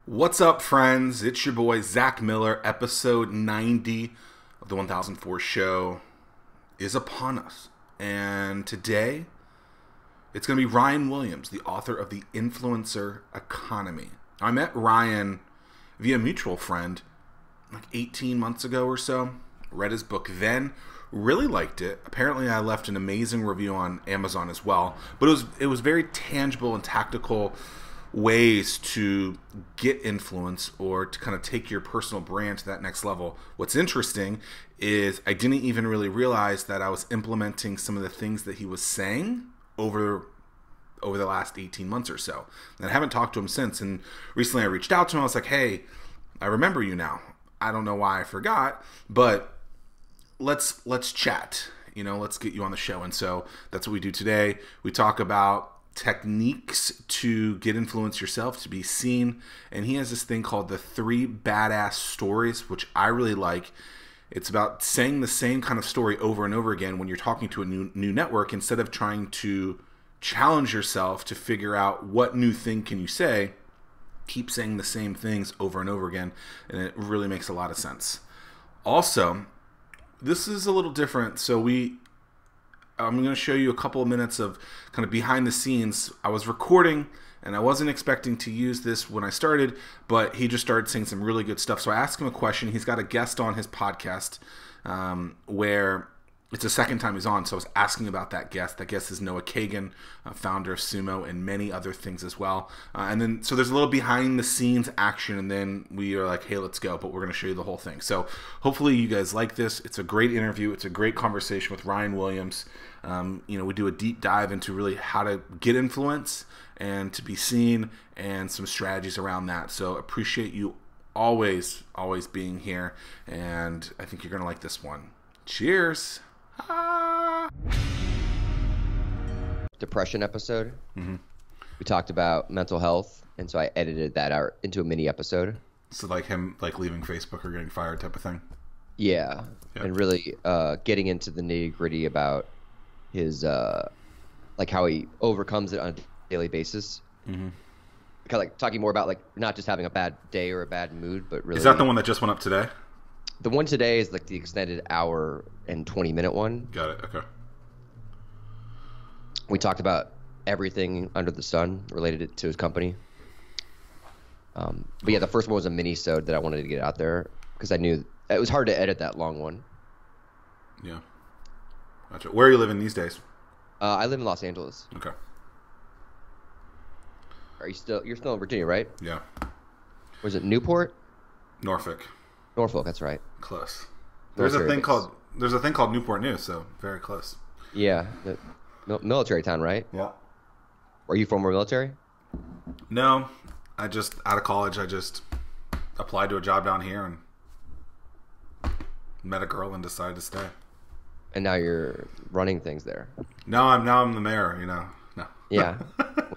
What's up, friends? It's your boy Zach Miller. Episode 90 of the 1004 show is upon us. And today, it's going to be Ryan Williams, the author of The Influencer Economy. I met Ryan via a mutual friend like 18 months ago or so. Read his book then. Really liked it. Apparently, I left an amazing review on Amazon as well. But it was very tangible and tactical ways to get influence or to kind of take your personal brand to that next level. What's interesting is I didn't even really realize that I was implementing some of the things that he was saying over the last 18 months or so. And I haven't talked to him since. And recently I reached out to him. I was like, hey, I remember you now. I don't know why I forgot, but let's chat. You know, let's get you on the show. And so that's what we do today. We talk about techniques to get influence yourself, to be seen. And he has this thing called the 3 badass stories, which I really like. It's about saying the same kind of story over and over again when you're talking to a new network, instead of trying to challenge yourself to figure out what new thing can you say. Keep saying the same things over and over again, and it really makes a lot of sense. Also, this is a little different. So I'm going to show you a couple of minutes of kind of behind the scenes. I was recording, and I wasn't expecting to use this when I started, but he just started saying some really good stuff. So I asked him a question. He's got a guest on his podcast where it's the second time he's on, so I was asking about that guest. That guest is Noah Kagan, founder of Sumo, and many other things as well. And then, so there's a little behind-the-scenes action, and then we are like, hey, let's go, but we're going to show you the whole thing. So hopefully you guys like this. It's a great interview. It's a great conversation with Ryan Williams. We do a deep dive into really how to get influence and to be seen and some strategies around that. So appreciate you always being here, and I think you're going to like this one. Cheers! Depression episode. Mm-hmm. We talked about mental health, and so I edited that out into a mini episode. So like him leaving Facebook or getting fired type of thing. Yeah, Yep. And really getting into the nitty gritty about his like how he overcomes it on a daily basis. Mm-hmm. Kind of like talking more about like not just having a bad day or a bad mood, but really. Is that the one that just went up today? The one today is like the extended hour and 20-minute one. Got it. Okay. We talked about everything under the sun related to his company. But yeah, the first one was a mini-sode that I wanted to get out there because I knew it was hard to edit that long one. Yeah. Gotcha. Where are you living these days? I live in Los Angeles. Okay. You're still in Virginia, right? Yeah. Was it Newport? Norfolk. Norfolk, that's right. Close. There's a thing called Newport News, so very close. Yeah, military town, right? Yeah. Are you former military? No, I just out of college. I just applied to a job down here and met a girl and decided to stay. And now you're running things there. Now I'm the mayor. No. Yeah,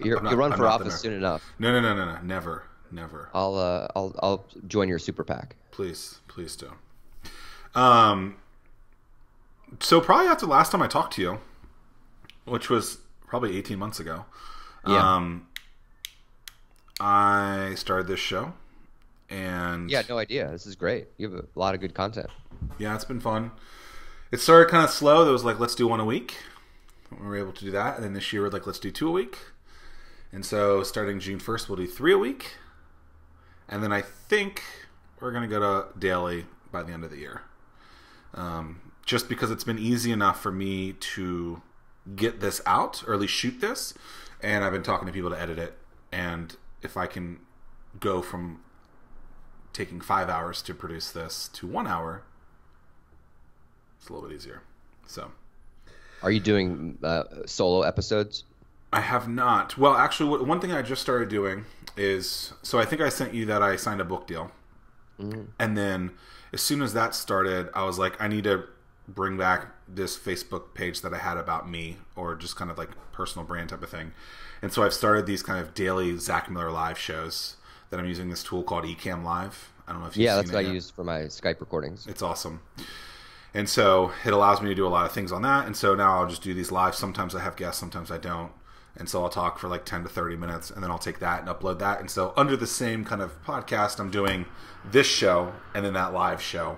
you'll run for office soon enough. No. Never. I'll join your super PAC. Please do. So probably after the last time I talked to you, which was probably 18 months ago, Yeah. I started this show, and Yeah, no idea. This is great. You have a lot of good content. yeah, it's been fun. It started kind of slow. There was like, let's do 1 a week. We were able to do that, and then this year we're like, let's do 2 a week. And so starting June 1st, we'll do 3 a week, and then I think we're going to go to daily by the end of the year. Just because it's been easy enough for me to get this out, or at least shoot this, and I've been talking to people to edit it, and if I can go from taking 5 hours to produce this to 1 hour, it's a little bit easier. So, Are you doing solo episodes? I have not. Well, actually, one thing I just started doing is, so I think I sent you that I signed a book deal. Mm-hmm. And then as soon as that started, I was like, I need to bring back this Facebook page that I had about me, or just kind of like personal brand type of thing. And so I've started these kind of daily Zach Miller live shows that I'm using this tool called Ecamm Live. I don't know if you've seen it. Yeah, that's what yet. I use for my Skype recordings. It's awesome. And so it allows me to do a lot of things on that. And so now I'll just do these live. Sometimes I have guests, sometimes I don't. And so I'll talk for like 10 to 30 minutes, and then I'll take that and upload that. And so under the same kind of podcast, I'm doing this show and then that live show.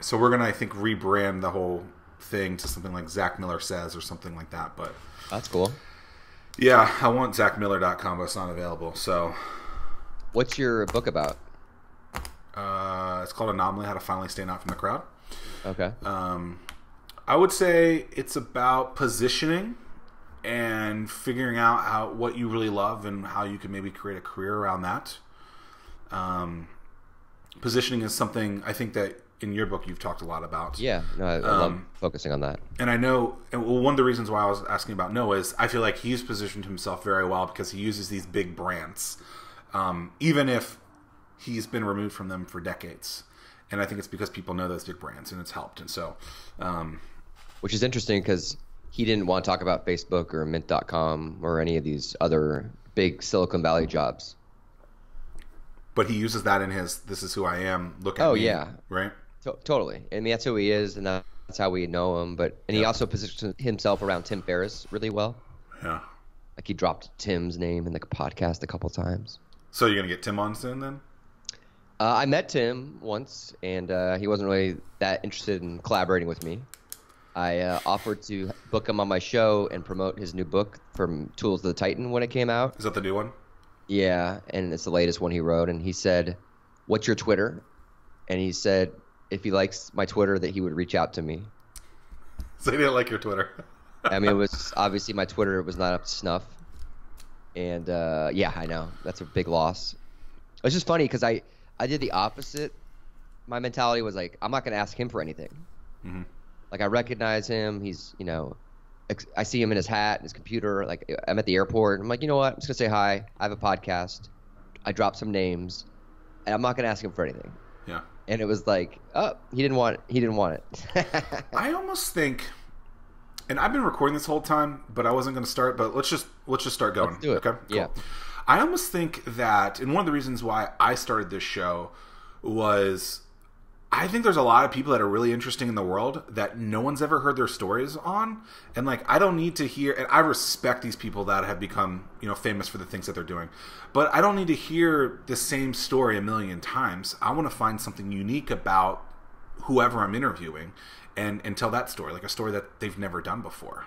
So we're going to, I think, rebrand the whole thing to something like Zach Miller Says or something like that. But That's cool. yeah, I want ZachMiller.com, but it's not available. So What's your book about? it's called Anomaly: How to Finally Stand Out from the Crowd. Okay. I would say it's about positioning and figuring out what you really love and how you can maybe create a career around that. Positioning is something I think that in your book you've talked a lot about. Yeah, no, I love focusing on that. And I know, one of the reasons why I was asking about Noah is I feel like he's positioned himself very well because he uses these big brands, even if he's been removed from them for decades. And I think it's because people know those big brands, and it's helped. And so, which is interesting because he didn't want to talk about Facebook or Mint.com or any of these other big Silicon Valley jobs. But he uses that in his "This is who I am." Look at me. Yeah, right. Totally. I mean, that's who he is, and that's how we know him. He also positions himself around Tim Ferriss really well. Yeah. Like he dropped Tim's name in the podcast a couple times. So you're gonna get Tim on soon then? I met Tim once, and he wasn't really that interested in collaborating with me. I offered to book him on my show and promote his new book from Tools of the Titan when it came out. Is that the new one? Yeah, and it's the latest one he wrote. And he said, "What's your Twitter?" And he said, if he likes my Twitter, that he would reach out to me. So he didn't like your Twitter. I mean, it was obviously my Twitter was not up to snuff. And yeah, I know. That's a big loss. It's just funny because I did the opposite. My mentality was like, I'm not going to ask him for anything. Mm-hmm. Like, I recognize him. He's, I see him in his hat, his computer. Like, I'm at the airport. I'm like, you know what? I'm just going to say hi. I have a podcast. I dropped some names. And I'm not going to ask him for anything. Yeah. And it was like, oh, he didn't want it. I almost think, and I've been recording this whole time, but I wasn't going to start. But let's just start going. Let's do it. Okay. Cool. Yeah. I almost think that, and one of the reasons why I started this show was, I think there's a lot of people that are really interesting in the world that no one's ever heard their stories on, and like I don't need to hear. And I respect these people that have become famous for the things that they're doing, but I don't need to hear the same story a million times. I want to find something unique about whoever I'm interviewing, and tell that story, like a story that they've never done before.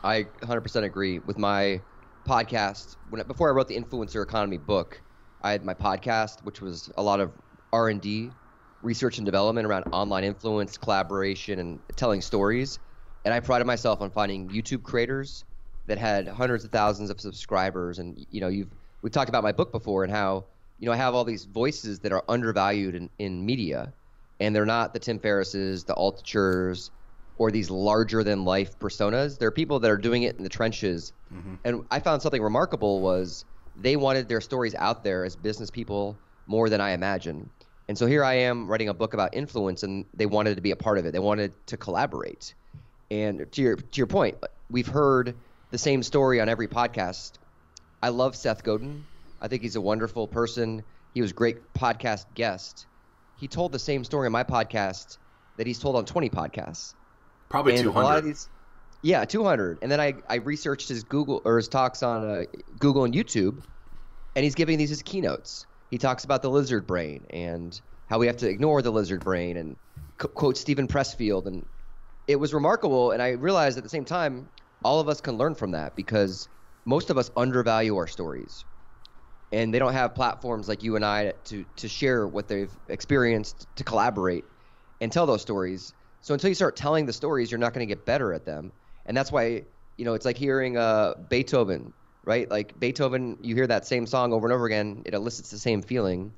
I 100% agree with my podcast. Before I wrote the Influencer Economy book, I had my podcast, which was a lot of R&D, research and development around online influence, collaboration, and telling stories. And I prided myself on finding YouTube creators that had hundreds of thousands of subscribers. And we've talked about my book before and how I have all these voices that are undervalued in media, and they're not the Tim Ferrisses, the Altachers, or these larger than life personas. They're people that are doing it in the trenches. Mm-hmm. And I found something remarkable was they wanted their stories out there as business people more than I imagined. And so here I am writing a book about influence, and they wanted to be a part of it. They wanted to collaborate. And to your point, we've heard the same story on every podcast. I love Seth Godin. I think he's a wonderful person. He was a great podcast guest. He told the same story on my podcast that he's told on 20 podcasts. Probably and 200. A lot of these, yeah, 200. And then I researched his his talks on Google and YouTube, and he's giving these as keynotes. He talks about the lizard brain and how we have to ignore the lizard brain, and quote Stephen Pressfield. And it was remarkable. And I realized at the same time, all of us can learn from that because most of us undervalue our stories. And they don't have platforms like you and I to share what they've experienced, to collaborate and tell those stories. So until you start telling the stories, you're not going to get better at them. And that's why, it's like hearing Beethoven, right? Like Beethoven, you hear that same song over and over again, it elicits the same feeling.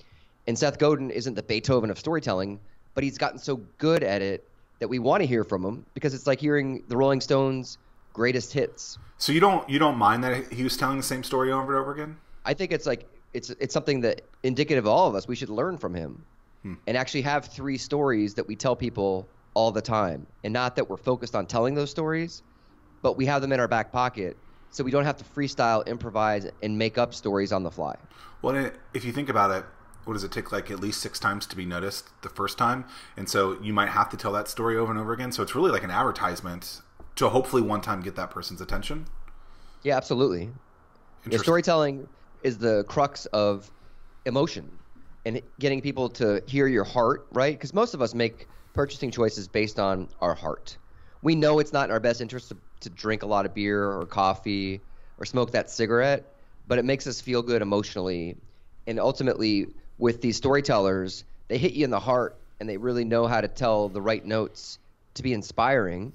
And Seth Godin isn't the Beethoven of storytelling, but he's gotten so good at it that we want to hear from him because it's like hearing the Rolling Stones' greatest hits. So you don't mind that he was telling the same story over and over again? I think it's like it's something that indicative of all of us. We should learn from him and actually have 3 stories that we tell people all the time, and not that we're focused on telling those stories, but we have them in our back pocket so we don't have to freestyle, improvise, and make up stories on the fly. Well, if you think about it, what does it take, like at least 6 times to be noticed the first time? And so you might have to tell that story over and over again. So it's really like an advertisement to hopefully one time get that person's attention. Yeah, absolutely. Interesting. Storytelling is the crux of emotion and getting people to hear your heart, right? Because most of us make purchasing choices based on our heart. We know it's not in our best interest to drink a lot of beer or coffee or smoke that cigarette, but it makes us feel good emotionally. And ultimately, with these storytellers, they hit you in the heart and they really know how to tell the right notes to be inspiring.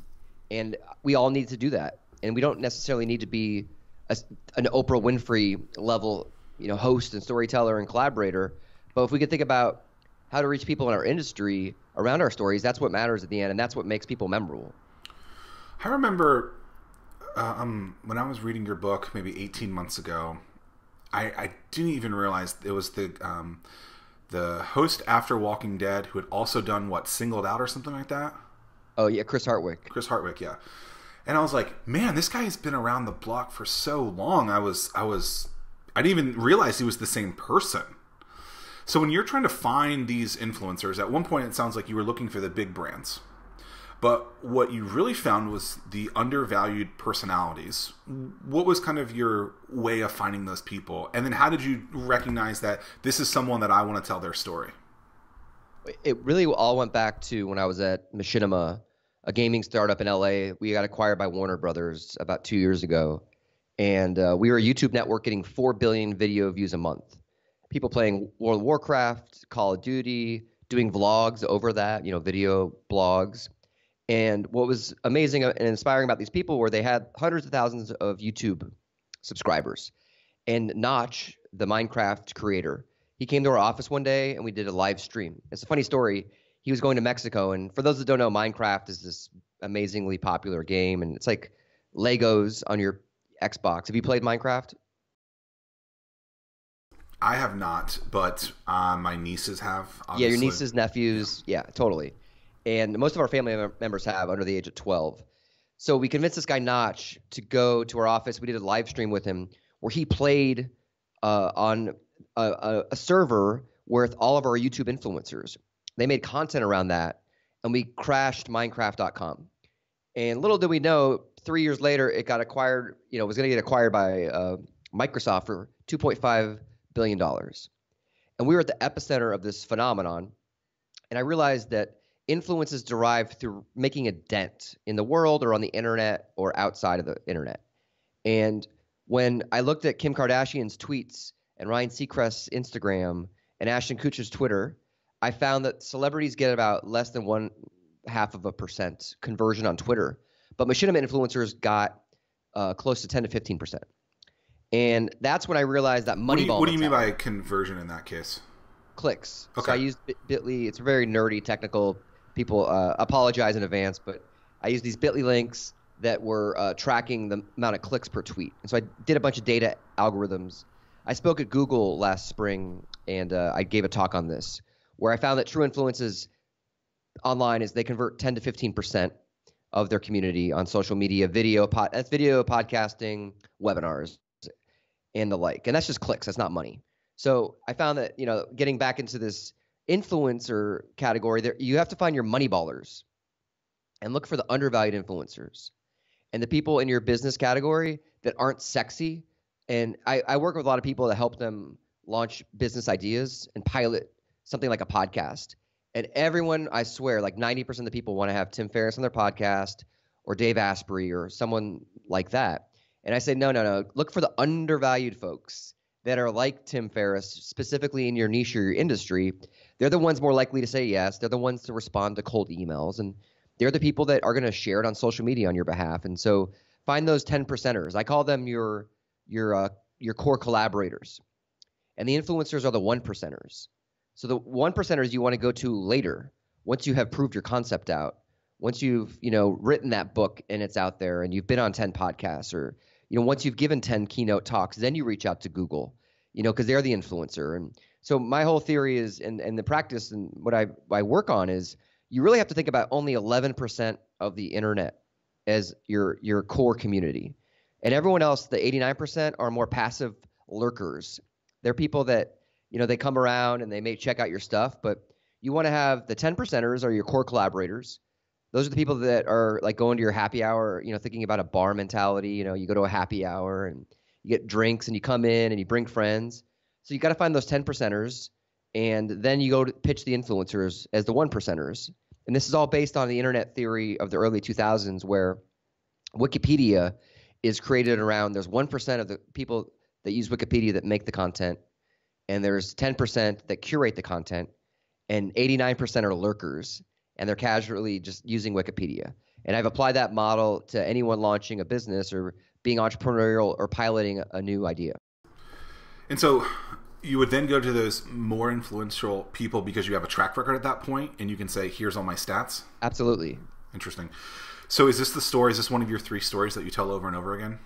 And we all need to do that. And we don't necessarily need to be a, an Oprah Winfrey level, host and storyteller and collaborator. But if we could think about how to reach people in our industry around our stories, that's what matters at the end, and that's what makes people memorable. I remember when I was reading your book maybe 18 months ago, I didn't even realize it was the host after Walking Dead who had also done what, Singled Out or something like that. Oh yeah, Chris Hartwick. Chris Hartwick, yeah. And I was like, man, this guy has been around the block for so long. I didn't even realize he was the same person. So when you're trying to find these influencers, at one point it sounds like you were looking for the big brands. But what you really found was the undervalued personalities. What was kind of your way of finding those people? And then how did you recognize that this is someone that I want to tell their story? It really all went back to when I was at Machinima, a gaming startup in LA. We got acquired by Warner Brothers about 2 years ago. And we were a YouTube network getting 4 billion video views a month. People playing World of Warcraft, Call of Duty, doing vlogs over that, video blogs. And what was amazing and inspiring about these people were they had hundreds of thousands of YouTube subscribers. And Notch, the Minecraft creator, he came to our office one day and we did a live stream. It's a funny story. He was going to Mexico, and for those that don't know, Minecraft is this amazingly popular game, and it's like Legos on your Xbox. Have you played Minecraft? I have not, but my nieces have, Yeah, your obviously. nieces, nephews. Yeah, totally. And most of our family members have under the age of 12. So we convinced this guy Notch to go to our office. We did a live stream with him where he played on a server with all of our YouTube influencers. They made content around that, and we crashed Minecraft.com. And little did we know, 3 years later, it got acquired. Was going to get acquired by Microsoft for $2.5 billion. And we were at the epicenter of this phenomenon. And I realized that influence is derived through making a dent in the world or on the internet or outside of the internet. And when I looked at Kim Kardashian's tweets and Ryan Seacrest's Instagram and Ashton Kutcher's Twitter, I found that celebrities get about less than 0.5% conversion on Twitter, but machinima influencers got close to 10 to 15%. And that's when I realized that Moneyball. What do you mean by conversion in that case? Clicks. Okay. So I used Bitly. It's very nerdy, technical. People apologize in advance, but I used these Bitly links that were tracking the amount of clicks per tweet. And so I did a bunch of data algorithms. I spoke at Google last spring, and I gave a talk on this, where I found that true influences online is they convert 10 to 15% of their community on social media, that's video, podcasting, webinars, and the like. And that's just clicks. That's not money. So I found that, getting back into this influencer category, there you have to find your money ballers and look for the undervalued influencers and the people in your business category that aren't sexy. And I work with a lot of people to help them launch business ideas and pilot something like a podcast. And everyone, I swear, like 90% of the people want to have Tim Ferriss on their podcast or Dave Asprey or someone like that. And I say, no. Look for the undervalued folks that are like Tim Ferriss, specifically in your niche or your industry. They're the ones more likely to say yes. They're the ones to respond to cold emails. And they're the people that are going to share it on social media on your behalf. And so find those 10 percenters. I call them your core collaborators. And the influencers are the 1 percenters. So the 1 percenters you want to go to later, once you have proved your concept out, once you've, written that book and it's out there and you've been on 10 podcasts or, once you've given 10 keynote talks, then you reach out to Google, because they're the influencer. And so my whole theory is, and the practice and what I work on is you really have to think about only 11% of the internet as your core community. And everyone else, the 89%, are more passive lurkers. They're people that, they come around and they may check out your stuff, but you want to have the 10 percenters are your core collaborators. Those are the people that are like going to your happy hour, thinking about a bar mentality. You go to a happy hour and you get drinks and you come in and you bring friends. So you got to find those 10 percenters, and then you go to pitch the influencers as the 1 percenters. And this is all based on the internet theory of the early 2000s, where Wikipedia is created around there's 1% of the people that use Wikipedia that make the content, and there's 10% that curate the content, and 89% are lurkers, and they're casually just using Wikipedia. And I've applied that model to anyone launching a business or being entrepreneurial or piloting a new idea. And so you would then go to those more influential people because you have a track record at that point, and you can say, here's all my stats? Absolutely. Interesting. So is this the story? Is this one of your 3 stories that you tell over and over again?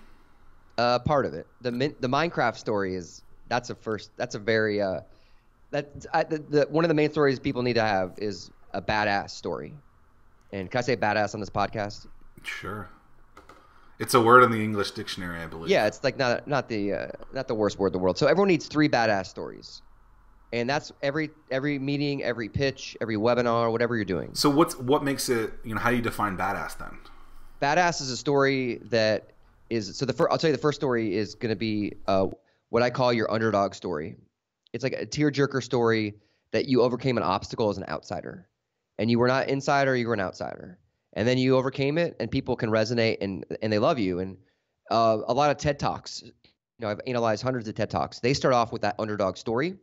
Part of it. The Minecraft story is one of the main stories people need to have is a badass story. And can I say badass on this podcast? Sure. It's a word in the English dictionary, I believe. Yeah, it's like not the worst word in the world. So everyone needs 3 badass stories. And that's every meeting, every pitch, every webinar, whatever you're doing. So what makes it, how do you define badass then? Badass is a story that is I'll tell you the first story is going to be what I call your underdog story. It's like a tearjerker story that you overcame an obstacle as an outsider. And you were not insider, you were an outsider. And then you overcame it, and people can resonate and they love you. And a lot of TED Talks, I've analyzed hundreds of TED Talks. They start off with that underdog story,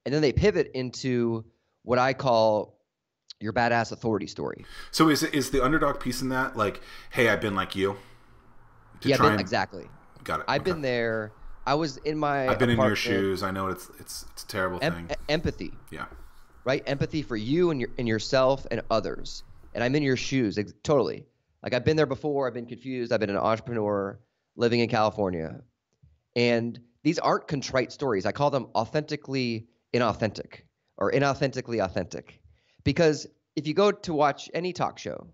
and then they pivot into what I call your badass authority story. So is the underdog piece in that like, hey, I've been like you? Exactly. Got it. I've been there. I was in my I've been in your shoes. I know it's a terrible thing. Empathy. Yeah. Right? Empathy for you and yourself and others. And I'm in your shoes. Totally. Like I've been there before. I've been confused. I've been an entrepreneur living in California. And these aren't contrite stories. I call them authentically inauthentic or inauthentically authentic. Because if you go to watch any talk show,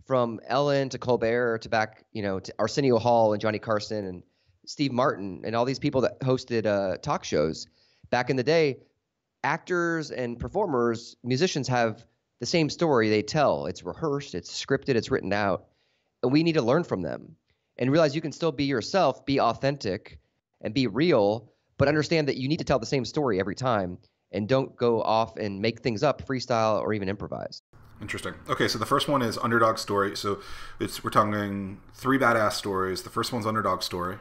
from Ellen to Colbert to back, to Arsenio Hall and Johnny Carson and Steve Martin and all these people that hosted talk shows back in the day, actors and performers, musicians have the same story they tell. It's rehearsed, it's scripted, it's written out, and we need to learn from them and realize you can still be yourself, be authentic, and be real, but understand that you need to tell the same story every time and don't go off and make things up, freestyle, or even improvise. Interesting. Okay, so the first one is underdog story. So we're talking 3 badass stories. The first one's underdog story.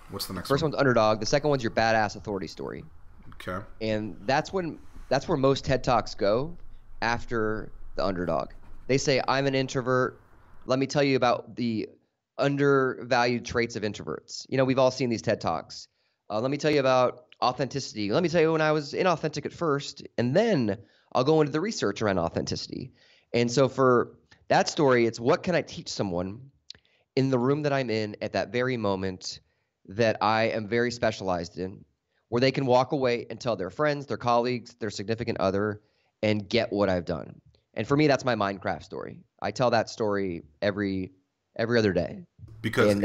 What's the next one? First one's underdog. The second one's your badass authority story. Okay. And that's where most TED Talks go after the underdog. They say, I'm an introvert. Let me tell you about the undervalued traits of introverts. We've all seen these TED Talks. Let me tell you about authenticity. Let me tell you when I was inauthentic at first, and then I'll go into the research around authenticity. And so for that story, it's what can I teach someone in the room that I'm in at that very moment that I am very specialized in, where they can walk away and tell their friends, their colleagues, their significant other, and get what I've done. And for me, that's my Minecraft story. I tell that story every other day. Because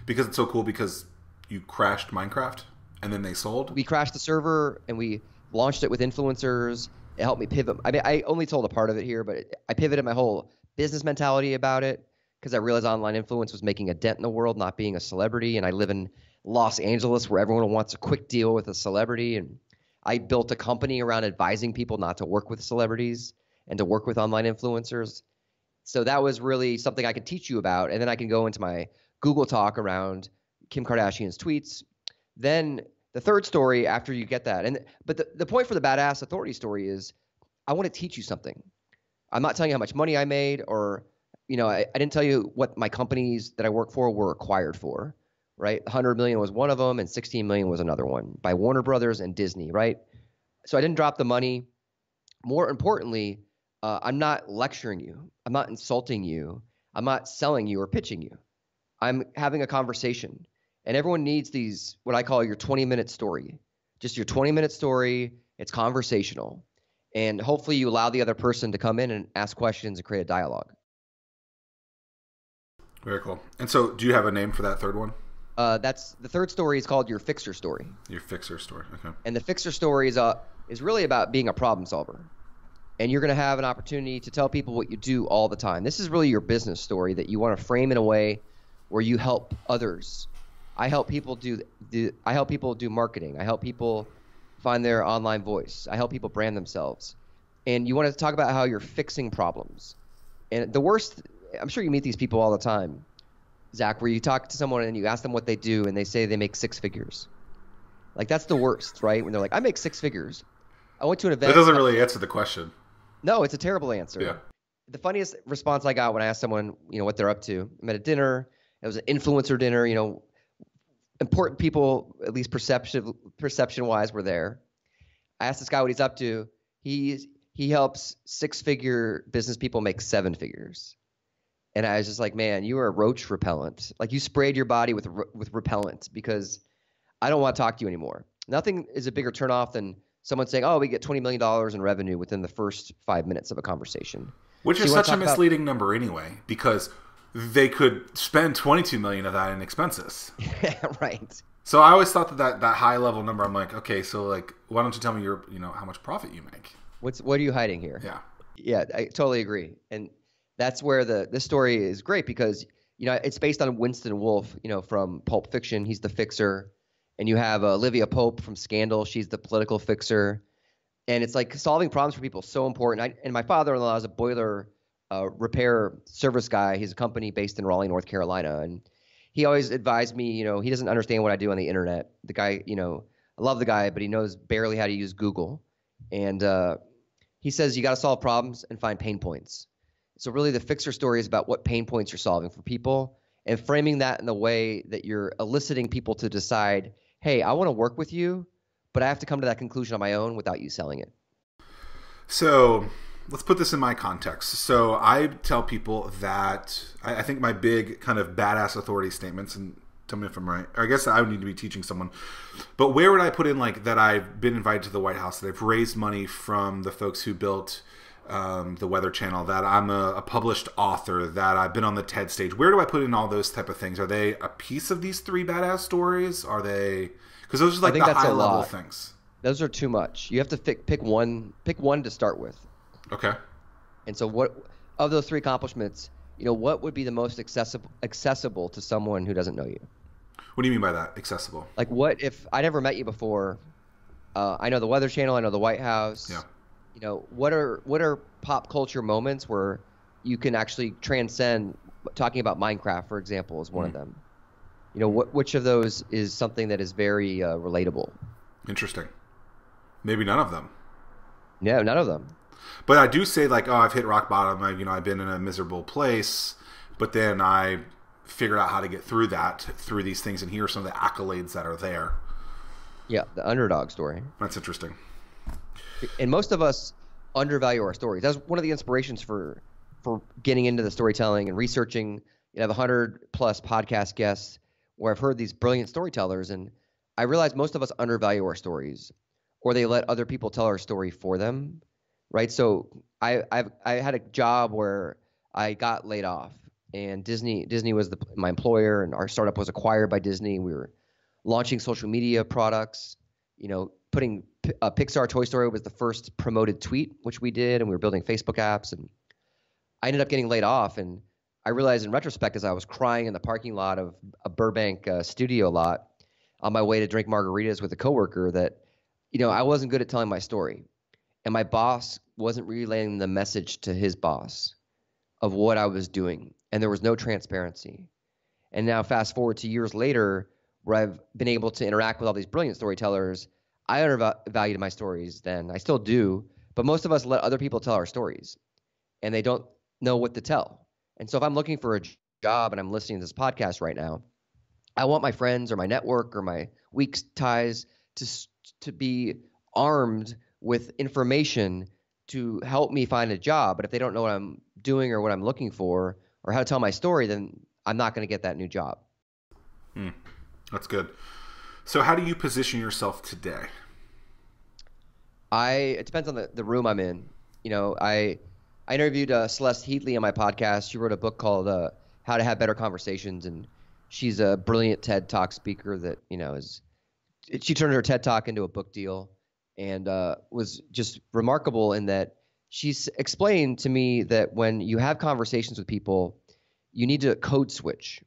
it's so cool because you crashed Minecraft and then they sold? We crashed the server and we launched it with influencers. It helped me pivot. I mean, I only told a part of it here, but I pivoted my whole business mentality about it because I realized online influence was making a dent in the world, not being a celebrity. And I live in Los Angeles where everyone wants a quick deal with a celebrity. And I built a company around advising people not to work with celebrities and to work with online influencers. So that was really something I could teach you about. And then I can go into my Google talk around Kim Kardashian's tweets. Then the third story after you get that. But the point for the badass authority story is I want to teach you something. I'm not telling you how much money I made or, I didn't tell you what my companies that I work for were acquired for, right? 100 million was one of them and 16 million was another one by Warner Brothers and Disney, right? So I didn't drop the money. More importantly, I'm not lecturing you. I'm not insulting you. I'm not selling you or pitching you. I'm having a conversation. And everyone needs these, what I call your 20-minute story. Just your 20-minute story. It's conversational. And hopefully you allow the other person to come in and ask questions and create a dialogue. Very cool. And so do you have a name for that third one? The third story is called your fixer story. Your fixer story. Okay. And the fixer story is really about being a problem solver. and you're going to have an opportunity to tell people what you do all the time. This is really your business story that you want to frame in a way where you help others. I help people do marketing. I help people find their online voice. I help people brand themselves. And you want to talk about how you're fixing problems. And the worst, I'm sure you meet these people all the time, Zach, where you talk to someone and you ask them what they do and they say they make six figures. Like, that's the worst, right? When they're like, I make six figures. I went to an event. That doesn't really answer the question. No, it's a terrible answer. Yeah. The funniest response I got when I asked someone, what they're up to, I'm at a dinner. It was an influencer dinner, important people, at least perception-wise, were there. I asked this guy what he's up to. He helps six-figure business people make seven figures. And I was just like, man, you are a roach repellent. Like, you sprayed your body with repellent, because I don't want to talk to you anymore. Nothing is a bigger turnoff than someone saying, oh, we get $20 million in revenue within the first 5 minutes of a conversation. Which is such a misleading number anyway, because they could spend $22 million of that in expenses. Right. So I always thought that high level number, I'm like, okay, so like, why don't you tell me how much profit you make? What are you hiding here? Yeah. Yeah, I totally agree. And that's where this story is great, because, it's based on Winston Wolfe, from Pulp Fiction. He's the fixer. And you have Olivia Pope from Scandal. She's the political fixer. And it's like solving problems for people is so important. And my father-in-law is a boiler repair service guy. He's a company based in Raleigh, North Carolina. And he always advised me, he doesn't understand what I do on the internet. The guy, I love the guy, but he knows barely how to use Google. And he says you got to solve problems and find pain points. So really the fixer story is about what pain points you're solving for people, and framing that in the way that you're eliciting people to decide, hey, I want to work with you, but I have to come to that conclusion on my own without you selling it. So let's put this in my context. So I tell people that I think my big kind of badass authority statements, and tell me if I'm right, or I guess I would need to be teaching someone, but where would I put in like that I've been invited to the White House, that I've raised money from the folks who built the Weather Channel, that I'm a published author, that I've been on the TED stage? Where do I put in all those type of things? Are they a piece of these three badass stories? Are they, because those are like the high level things. Those are too much. You have to pick one to start with. Okay. And so what of those three accomplishments, what would be the most accessible to someone who doesn't know you? What do you mean by that, accessible? Like, what if I never met you before? I know the Weather Channel, I know the White House. Yeah. What are pop culture moments where you can actually transcend? Talking about Minecraft, for example, is one of them. Which of those is something that is very relatable? Interesting. Maybe none of them. No, none of them. But I do say, like, oh, I've hit rock bottom. I've been in a miserable place, but then I figured out how to get through that, through these things, and here are some of the accolades that are there. Yeah, the underdog story. That's interesting. And most of us undervalue our stories. That's one of the inspirations for getting into the storytelling and researching. I have 100+ podcast guests where I've heard these brilliant storytellers, and I realize most of us undervalue our stories, or they let other people tell our story for them, right? So I had a job where I got laid off, and Disney was my employer, and our startup was acquired by Disney. We were launching social media products, putting Pixar Toy Story was the first promoted tweet, which we did, and we were building Facebook apps, and I ended up getting laid off. And I realized in retrospect, as I was crying in the parking lot of a Burbank studio lot on my way to drink margaritas with a coworker, that I wasn't good at telling my story, and my boss wasn't relaying the message to his boss of what I was doing, and there was no transparency. And now fast forward to years later, where I've been able to interact with all these brilliant storytellers, I undervalued my stories then. I still do, but most of us let other people tell our stories, and they don't know what to tell. And so if I'm looking for a job and I'm listening to this podcast right now, I want my friends or my network or my weak ties to be armed with information to help me find a job. But if they don't know what I'm doing or what I'm looking for or how to tell my story, then I'm not going to get that new job. That's good. So how do you position yourself today? It depends on the room I'm in. I interviewed Celeste Heatley on my podcast. She wrote a book called How to Have Better Conversations, and she's a brilliant TED Talk speaker that she turned her TED Talk into a book deal, and was just remarkable in that she's explained to me that when you have conversations with people, you need to code switch,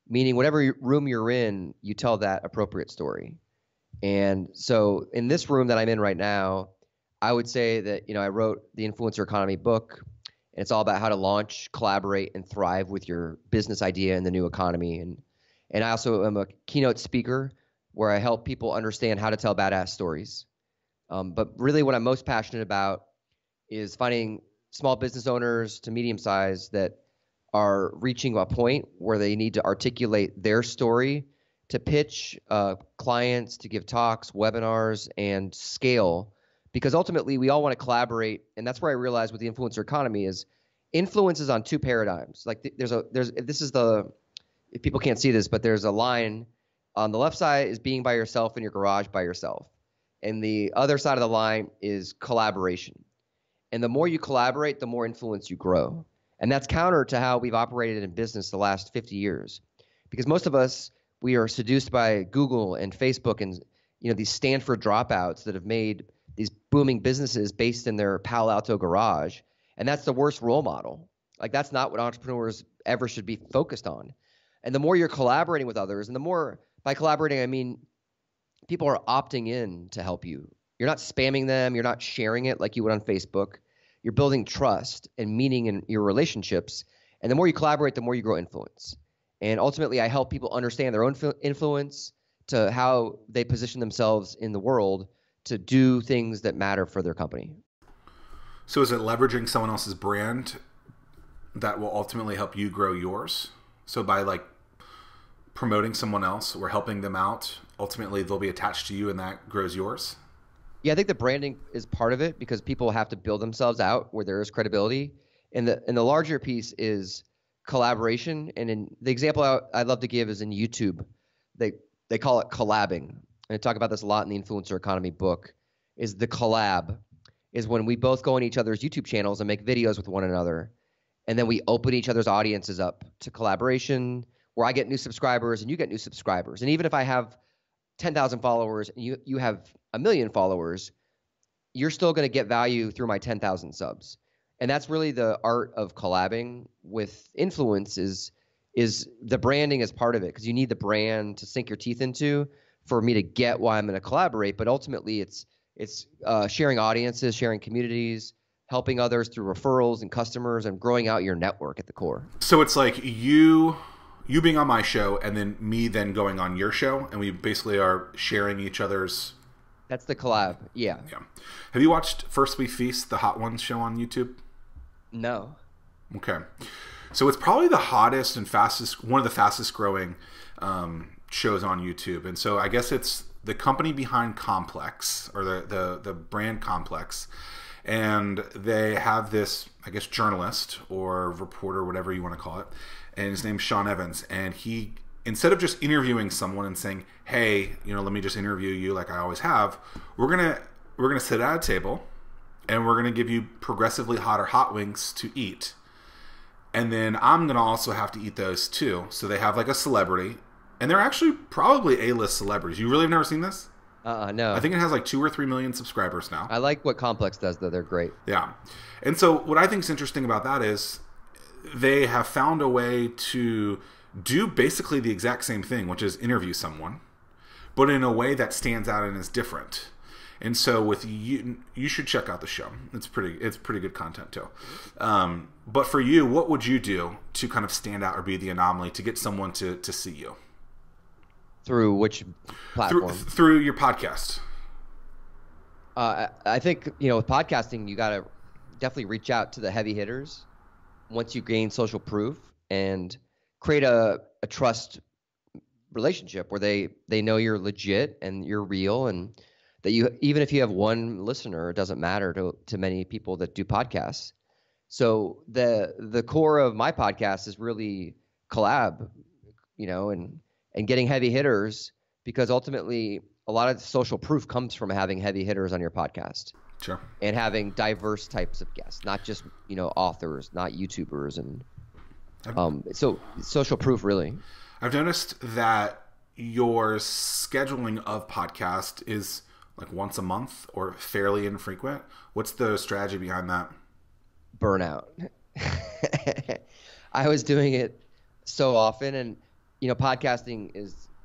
meaning whatever room you're in, you tell that appropriate story. And so in this room that I'm in right now, I would say that, I wrote the Influencer Economy book, and it's all about how to launch, collaborate, and thrive with your business idea in the new economy. And I also am a keynote speaker where I help people understand how to tell badass stories. But really what I'm most passionate about is finding small business owners to medium size that are reaching a point where they need to articulate their story to pitch clients, to give talks, webinars, and scale. Because ultimately, we all want to collaborate, and that's where I realized with the influencer economy is influence is on two paradigms. Like if people can't see this, but there's a line on the left side is being by yourself in your garage by yourself, and the other side of the line is collaboration. And the more you collaborate, the more influence you grow. And that's counter to how we've operated in business the last 50 years, because most of us, we are seduced by Google and Facebook and these Stanford dropouts that have made these booming businesses based in their Palo Alto garage. And that's the worst role model. Like, that's not what entrepreneurs ever should be focused on. And the more you're collaborating with others, and the more, by collaborating, I mean people are opting in to help you. You're not spamming them. You're not sharing it like you would on Facebook. You're building trust and meaning in your relationships. And the more you collaborate, the more you grow influence. And ultimately, I help people understand their own influence to how they position themselves in the world to do things that matter for their company. So is it leveraging someone else's brand that will ultimately help you grow yours? So by promoting someone else or helping them out, ultimately they'll be attached to you and that grows yours? Yeah, I think the branding is part of it because people have to build themselves out where there is credibility. And the larger piece is collaboration. And in the example I love to give is in YouTube. They call it collabing. And I talk about this a lot in the Influencer Economy book, is the collab is when we both go on each other's YouTube channels and make videos with one another. And then we open each other's audiences up to collaboration where I get new subscribers and you get new subscribers. And even if I have 10,000 followers and you have 1 million followers, you're still going to get value through my 10,000 subs. And that's really the art of collabing with influence is the branding is part of it, because you need the brand to sink your teeth into for me to get why I'm going to collaborate. But ultimately it's sharing audiences, sharing communities, helping others through referrals and customers, and growing out your network at the core. So it's like you being on my show and then me then going on your show, and we basically are sharing each other's. That's the collab. Yeah. Have you watched First We Feast, the Hot Ones show on YouTube? No. Okay. So it's probably the hottest and one of the fastest growing shows on YouTube. And so I guess it's the company behind Complex, or the brand Complex. And they have this, I guess, journalist or reporter, whatever you want to call it. And his name's Sean Evans. And he, instead of just interviewing someone and saying, hey, let me just interview you like I always have, we're gonna sit at a table and we're gonna give you progressively hotter hot wings to eat. And then I'm gonna also have to eat those too. So they have like a celebrity, and they're actually probably A-list celebrities. You really have never seen this? No. I think it has like 2 or 3 million subscribers now. I like what Complex does, though. They're great. Yeah. And so what I think is interesting about that is they have found a way to do basically the exact same thing, which is interview someone, but in a way that stands out and is different. And so with you should check out the show. It's pretty good content too. But for you, what would you do to kind of stand out or be the anomaly to get someone to see you? Through which platform? Through your podcast. I think, with podcasting, you got to definitely reach out to the heavy hitters once you gain social proof and create a trust relationship where they know you're legit and you're real, and that even if you have one listener, it doesn't matter to many people that do podcasts. So the core of my podcast is really collab, and getting heavy hitters, because ultimately a lot of social proof comes from having heavy hitters on your podcast. Sure. And having diverse types of guests, not just, authors, not YouTubers. And so social proof, really. I've noticed that your scheduling of podcast is like once a month or fairly infrequent. What's the strategy behind that? Burnout. I was doing it so often, and podcasting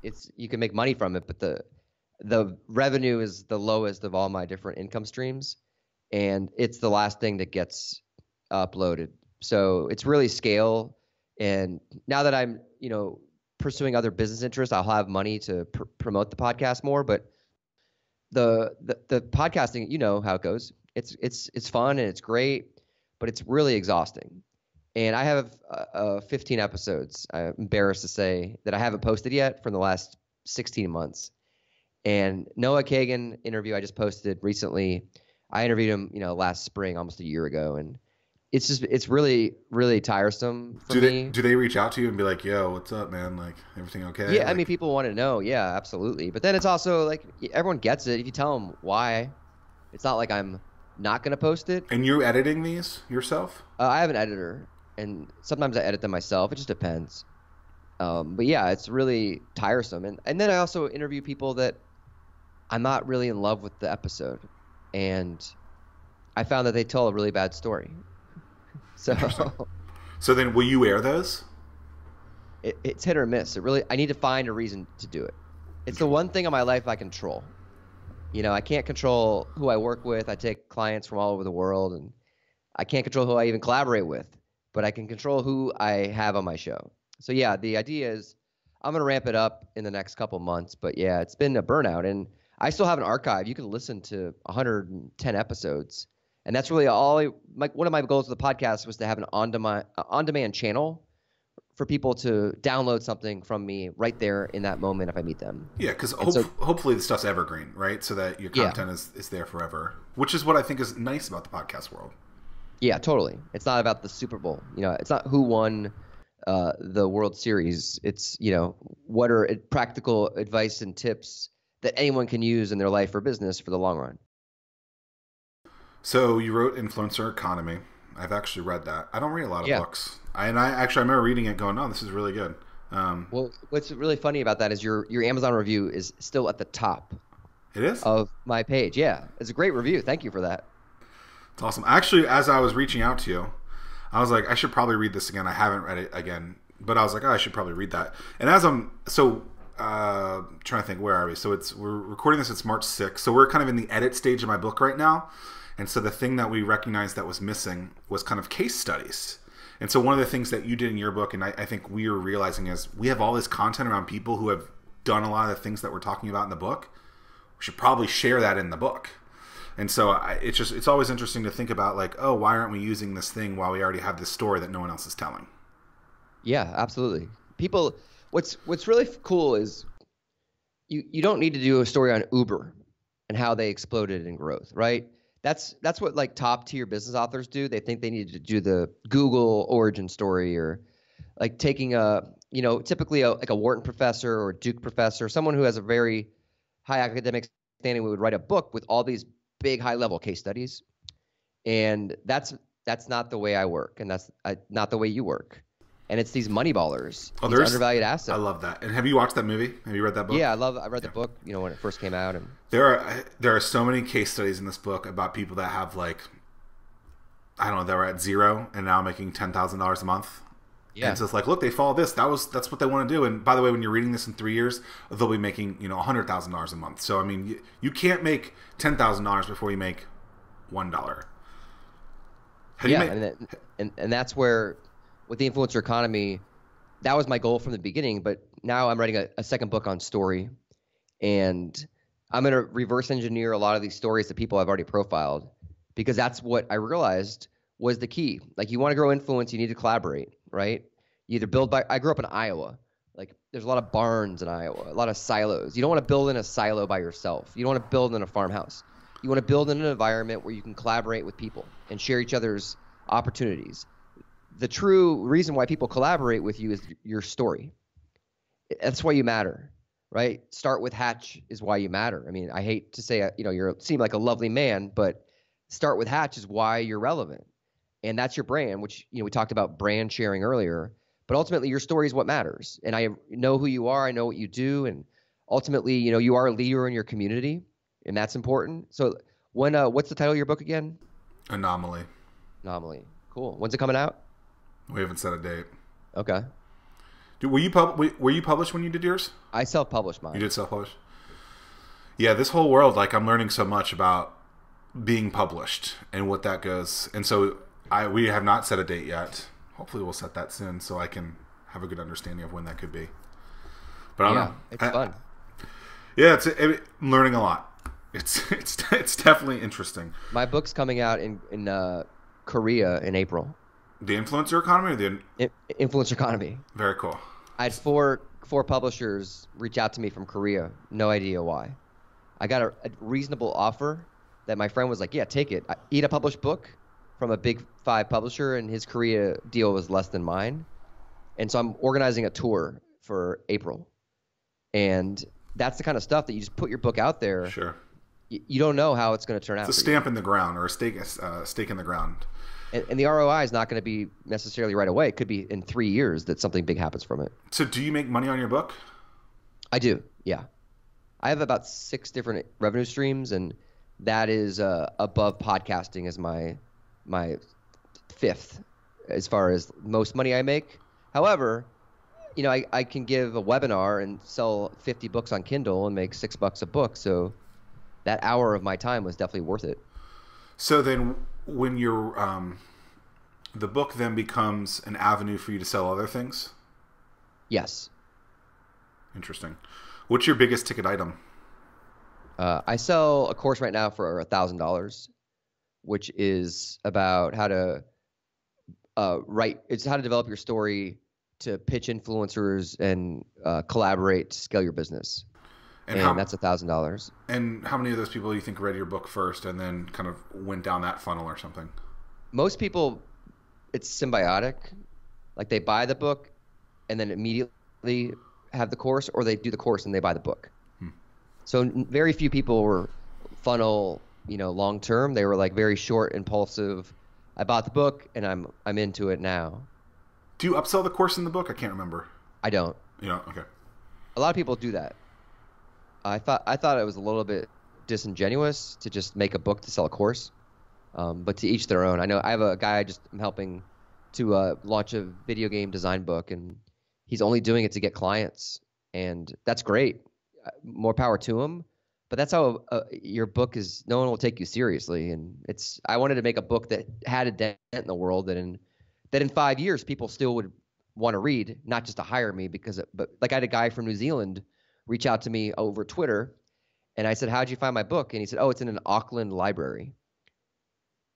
it's you can make money from it, but the revenue is the lowest of all my different income streams, and it's the last thing that gets uploaded. So it's really scale. And now that I'm, pursuing other business interests, I'll have money to promote the podcast more. But the podcasting, you know how it goes. It's fun and it's great, but it's really exhausting. And I have 15 episodes. I'm embarrassed to say that I haven't posted yet from the last 16 months. And Noah Kagan interview I just posted recently. I interviewed him, last spring, almost a year ago, and it's really, really tiresome for me. Do they reach out to you and be like, "Yo, what's up, man? Like, everything okay?" Yeah, like, I mean, people want to know. Yeah, absolutely. But then it's also like everyone gets it if you tell them why. It's not like I'm not gonna post it. And you're editing these yourself? I have an editor, and sometimes I edit them myself. It just depends. But yeah, it's really tiresome. And then I also interview people that I'm not really in love with the episode, and I found that they tell a really bad story. So then, will you air those? It's hit or miss. I need to find a reason to do it. It's the one thing in my life I control. I can't control who I work with. I take clients from all over the world, and I can't control who I even collaborate with, but I can control who I have on my show. So yeah, the idea is I'm going to ramp it up in the next couple months, but yeah, it's been a burnout, and I still have an archive. You can listen to 110 episodes. And that's really one of my goals of the podcast was to have an on-demand channel for people to download something from me right there in that moment if I meet them. Yeah, because hopefully the stuff's evergreen, right? So that your content is there forever, which is what I think is nice about the podcast world. Yeah, totally. It's not about the Super Bowl. It's not who won the World Series. It's, what are practical advice and tips that anyone can use in their life or business for the long run. So you wrote Influencer Economy. I've actually read that. I don't read a lot of books. I remember reading it going, oh, this is really good. Well, what's really funny about that is your Amazon review is still at the top. It is? Of my page. Yeah. It's a great review. Thank you for that. It's awesome. Actually, as I was reaching out to you, I was like, I should probably read this again. I haven't read it again. But I was like, oh, I should probably read that. And as I'm trying to think, where are we? So we're recording this, it's March 6th. So we're kind of in the edit stage of my book right now. And so the thing that we recognized that was missing was kind of case studies. And so one of the things that you did in your book, and I think we are realizing, is we have all this content around people who have done a lot of the things that we're talking about in the book. We should probably share that in the book. And so it's always interesting to think about, like, oh, why aren't we using this thing while we already have this story that no one else is telling? Yeah, absolutely. People, what's really cool is you don't need to do a story on Uber and how they exploded in growth, right? That's what like top tier business authors do. They think they need to do the Google origin story, or like taking typically like a Wharton professor or Duke professor, someone who has a very high academic standing, would write a book with all these big high level case studies. And that's not the way I work, and that's not the way you work. And it's these money ballers, these undervalued assets. I love that. And have you watched that movie? Have you read that book? Yeah, I read the book, when it first came out. And there are so many case studies in this book about people that have, like, I don't know, they were at zero and now making $10,000 a month. Yeah. And so it's like, look, they follow this. That's what they want to do. And by the way, when you're reading this in 3 years, they'll be making, $100,000 a month. So I mean, you can't make $10,000 before you make $1. And that's where, with the influencer economy, that was my goal from the beginning. But now I'm writing a second book on story, and I'm going to reverse engineer a lot of these stories that people I've already profiled, because that's what I realized was the key. Like, you want to grow influence, you need to collaborate, right? You either I grew up in Iowa. Like, there's a lot of barns in Iowa, a lot of silos. You don't want to build in a silo by yourself. You don't want to build in a farmhouse. You want to build in an environment where you can collaborate with people and share each other's opportunities. The true reason why people collaborate with you is your story. That's why you matter, right? Start with Hatch is why you matter. I mean, I hate to say, you seem like a lovely man, but start with Hatch is why you're relevant. And that's your brand, which, we talked about brand sharing earlier, but ultimately your story is what matters. And I know who you are. I know what you do. And ultimately, you are a leader in your community. and that's important. So what's the title of your book again? Anomaly. Anomaly. Cool. When's it coming out? We haven't set a date. Okay. Dude, were you published when you did yours? I self-published You mine. did self-publish? Yeah, this whole world, like, I'm learning so much about being published and what that goes. And so we have not set a date yet. Hopefully we'll set that soon so I can have a good understanding of when that could be. But I don't know. It's fun. Yeah, I'm learning a lot. It's definitely interesting. My book's coming out in Korea in April. The influencer economy or the Influencer economy. Very cool. I had four publishers reach out to me from Korea. No idea why. I got a reasonable offer that my friend was like, yeah, take it. He'd a published book from a big 5 publisher, and his Korea deal was less than mine. And so I'm organizing a tour for April. And that's the kind of stuff that you just put your book out there. Sure. You don't know how it's going to turn out. It's a stamp in the ground or a stake in the ground. And the ROI is not going to be necessarily right away. It could be in 3 years that something big happens from it. So do you make money on your book? I do, yeah. I have about 6 different revenue streams, and that is above podcasting as my 5th as far as most money I make. However, I can give a webinar and sell 50 books on Kindle and make $6 a book. So that hour of my time was definitely worth it. So then when the book then becomes an avenue for you to sell other things? Yes. Interesting. What's your biggest ticket item? I sell a course right now for $1,000, which is about how to it's how to develop your story to pitch influencers and collaborate to scale your business. And that's $1,000. And how many of those people do you think read your book first and then kind of went down that funnel or something? Most people, it's symbiotic. Like they buy the book and then immediately have the course, or they do the course and they buy the book. So very few people were funnel, long term. They were like very short, impulsive. I bought the book and I'm into it now. Do you upsell the course in the book? I can't remember. I don't. Okay. A lot of people do that. I thought it was a little bit disingenuous to just make a book to sell a course, but to each their own. I know I have a guy I'm helping to launch a video game design book, and he's only doing it to get clients, and that's great. More power to him. But that's how your book is. No one will take you seriously, and I wanted to make a book that had a dent in the world, that in 5 years people still would want to read, not just to hire me but like I had a guy from New Zealand reach out to me over Twitter, and I said, how'd you find my book? And he said, oh, it's in an Auckland library.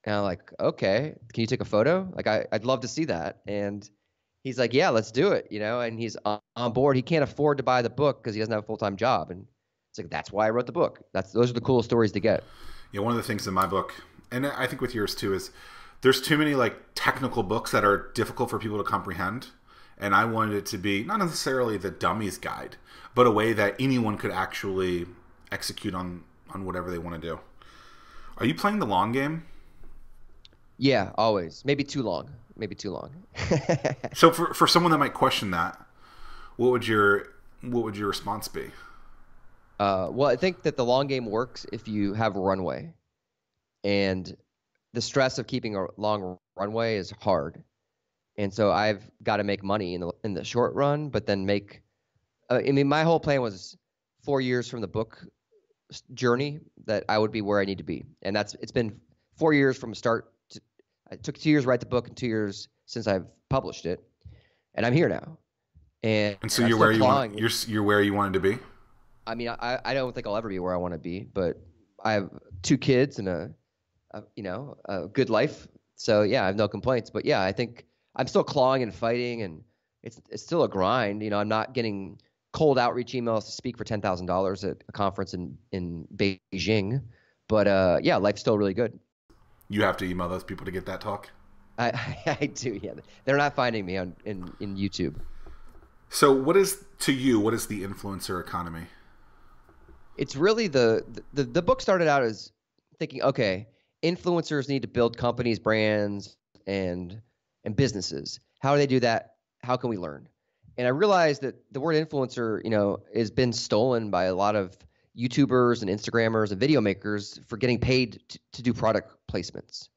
And I'm like, okay, can you take a photo? Like I'd love to see that. And he's like, yeah, let's do it, and he's on board. He can't afford to buy the book because he doesn't have a full-time job. And it's like, that's why I wrote the book. Those are the coolest stories to get. Yeah, one of the things in my book, and I think with yours too, is there's too many like technical books that are difficult for people to comprehend. And I wanted it to be not necessarily the dummy's guide, but a way that anyone could actually execute on whatever they want to do. Are you playing the long game? Yeah, always. Maybe too long. So for someone that might question that, what would your response be? Well, I think that the long game works if you have a runway, and the stress of keeping a long runway is hard. And so I've got to make money in the short run, but then my whole plan was 4 years from the book journey that I would be where I need to be. And it's been 4 years from start. It took 2 years to write the book and 2 years since I've published it. And I'm here now. And so you're where you're where you wanted to be? I mean, I don't think I'll ever be where I want to be, but I have 2 kids and a good life. So yeah, I have no complaints, but yeah, I think I'm still clawing and fighting, and it's still a grind. I'm not getting cold outreach emails to speak for $10,000 at a conference in Beijing, but yeah, life's still really good. You have to email those people to get that talk? I do, yeah. They're not finding me in YouTube. So what is the influencer economy? It's really the book started out as thinking, okay, influencers need to build companies, brands, and businesses. How do they do that? How can we learn? And I realized that the word influencer, has been stolen by a lot of YouTubers and Instagrammers and video makers for getting paid to do product placements.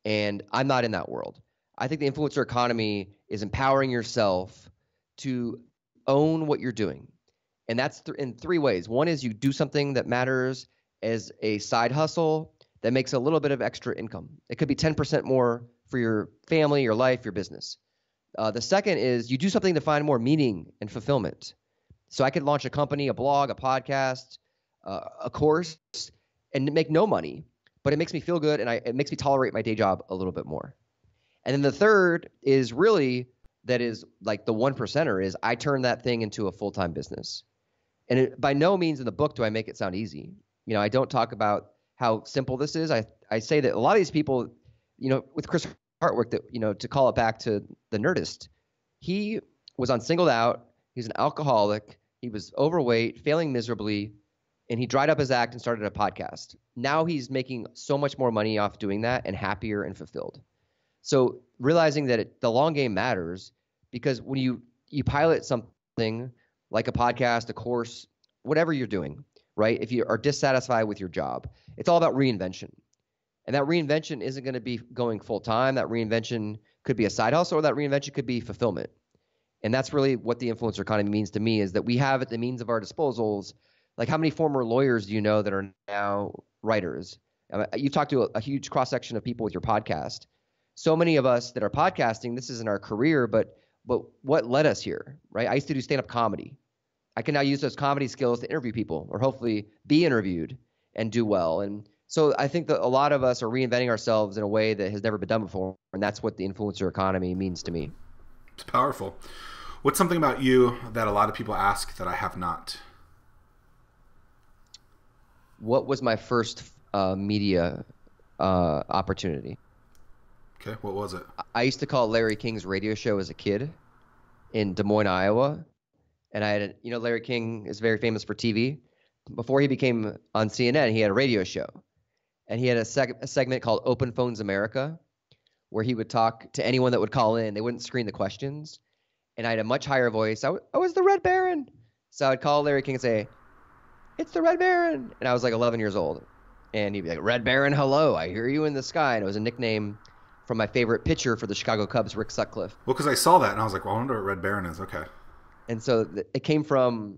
And I'm not in that world. I think the influencer economy is empowering yourself to own what you're doing. And that's in three ways. One is you do something that matters as a side hustle that makes a little bit of extra income. It could be 10% more for your family, your life, your business. The second is you do something to find more meaning and fulfillment. So I could launch a company, a blog, a podcast, a course, and make no money, but it makes me feel good and it makes me tolerate my day job a little bit more. And then the third is really that is like the one percenter is I turn that thing into a full-time business. And by no means in the book do I make it sound easy. I don't talk about how simple this is. I say that a lot of these people, with Chris Hartwick, that, to call it back to the Nerdist, he was on Singled Out. He's an alcoholic. He was overweight, failing miserably, and he dried up his act and started a podcast. Now he's making so much more money off doing that and happier and fulfilled. So realizing that the long game matters, because when you pilot something like a podcast, a course, whatever you're doing, right? If you are dissatisfied with your job, it's all about reinvention. And that reinvention isn't going to be going full time. That reinvention could be a side hustle, or that reinvention could be fulfillment. And that's really what the influencer economy means to me, is that we have at the means of our disposals. Like, how many former lawyers do you know that are now writers? You've talked to a huge cross section of people with your podcast. So many of us that are podcasting, this isn't our career, but what led us here, right? I used to do stand-up comedy. I can now use those comedy skills to interview people, or hopefully be interviewed and do well. And so I think that a lot of us are reinventing ourselves in a way that has never been done before, and that's what the influencer economy means to me. It's powerful. What's something about you that a lot of people ask that I have not? What was my first media opportunity? Okay, what was it? I used to call Larry King's radio show as a kid in Des Moines, Iowa. And I had, Larry King is very famous for TV. Before he became on CNN, he had a radio show. And he had a segment called Open Phones America, where he would talk to anyone that would call in. They wouldn't screen the questions. And I had a much higher voice. I was the Red Baron. So I'd call Larry King and say, "It's the Red Baron." And I was like 11 years old. And he'd be like, "Red Baron, hello, I hear you in the sky." And it was a nickname from my favorite pitcher for the Chicago Cubs, Rick Sutcliffe. Well, because I saw that and I was like, well, I wonder what Red Baron is. Okay. And so it came from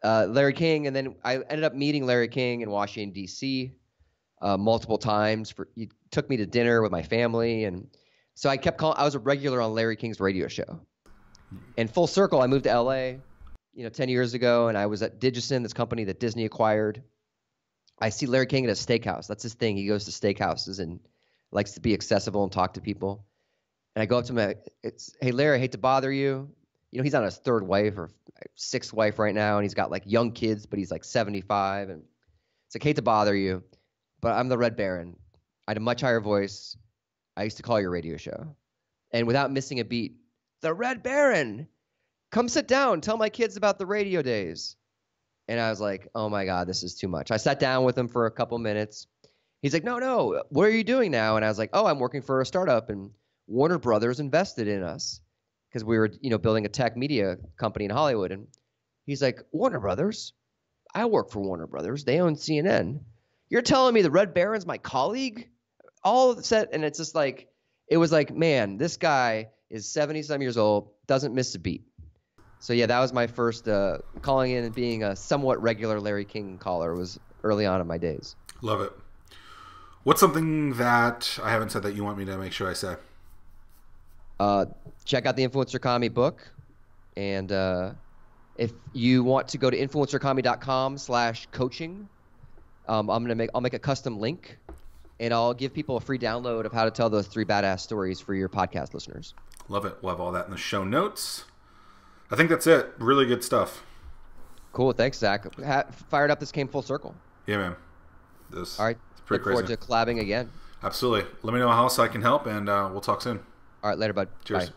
Larry King. And then I ended up meeting Larry King in Washington, D.C. Multiple times. He took me to dinner with my family. And so I kept calling. I was a regular on Larry King's radio show. And full circle, I moved to L.A., 10 years ago. And I was at Digison, this company that Disney acquired. I see Larry King at a steakhouse. That's his thing. He goes to steakhouses and likes to be accessible and talk to people. And I go up to him, "Hey, Larry, I hate to bother you." He's on his third wife or sixth wife right now, and he's got like young kids, but he's like 75. And it's like, "Hate to bother you, but I'm the Red Baron. I had a much higher voice. I used to call your radio show." And without missing a beat, "The Red Baron, come sit down. Tell my kids about the radio days." And I was like, oh my God, this is too much. I sat down with him for a couple minutes. He's like, no, what are you doing now? And I was like, oh, I'm working for a startup, and Warner Brothers invested in us because we were, building a tech media company in Hollywood. And he's like, "Warner Brothers? I work for Warner Brothers. They own CNN. You're telling me the Red Baron's my colleague?" All of the set, and it's just like, it was like, man, this guy is 70-some years old, doesn't miss a beat. So yeah, that was my first calling in and being a somewhat regular Larry King caller. Was early on in my days. Love it. What's something that I haven't said that you want me to make sure I say? Check out the Influencer Economy book. And if you want to go to influencereconomy.com/coaching, I'll make a custom link, and I'll give people a free download of how to tell those 3 badass stories for your podcast listeners. Love it. We'll have all that in the show notes. I think that's it. Really good stuff. Cool. Thanks, Zach. Fired up. This came full circle. Yeah, man. All right. Pretty Look forward to collabing again. Absolutely. Let me know how else I can help, and we'll talk soon. All right. Later, bud. Cheers. Bye.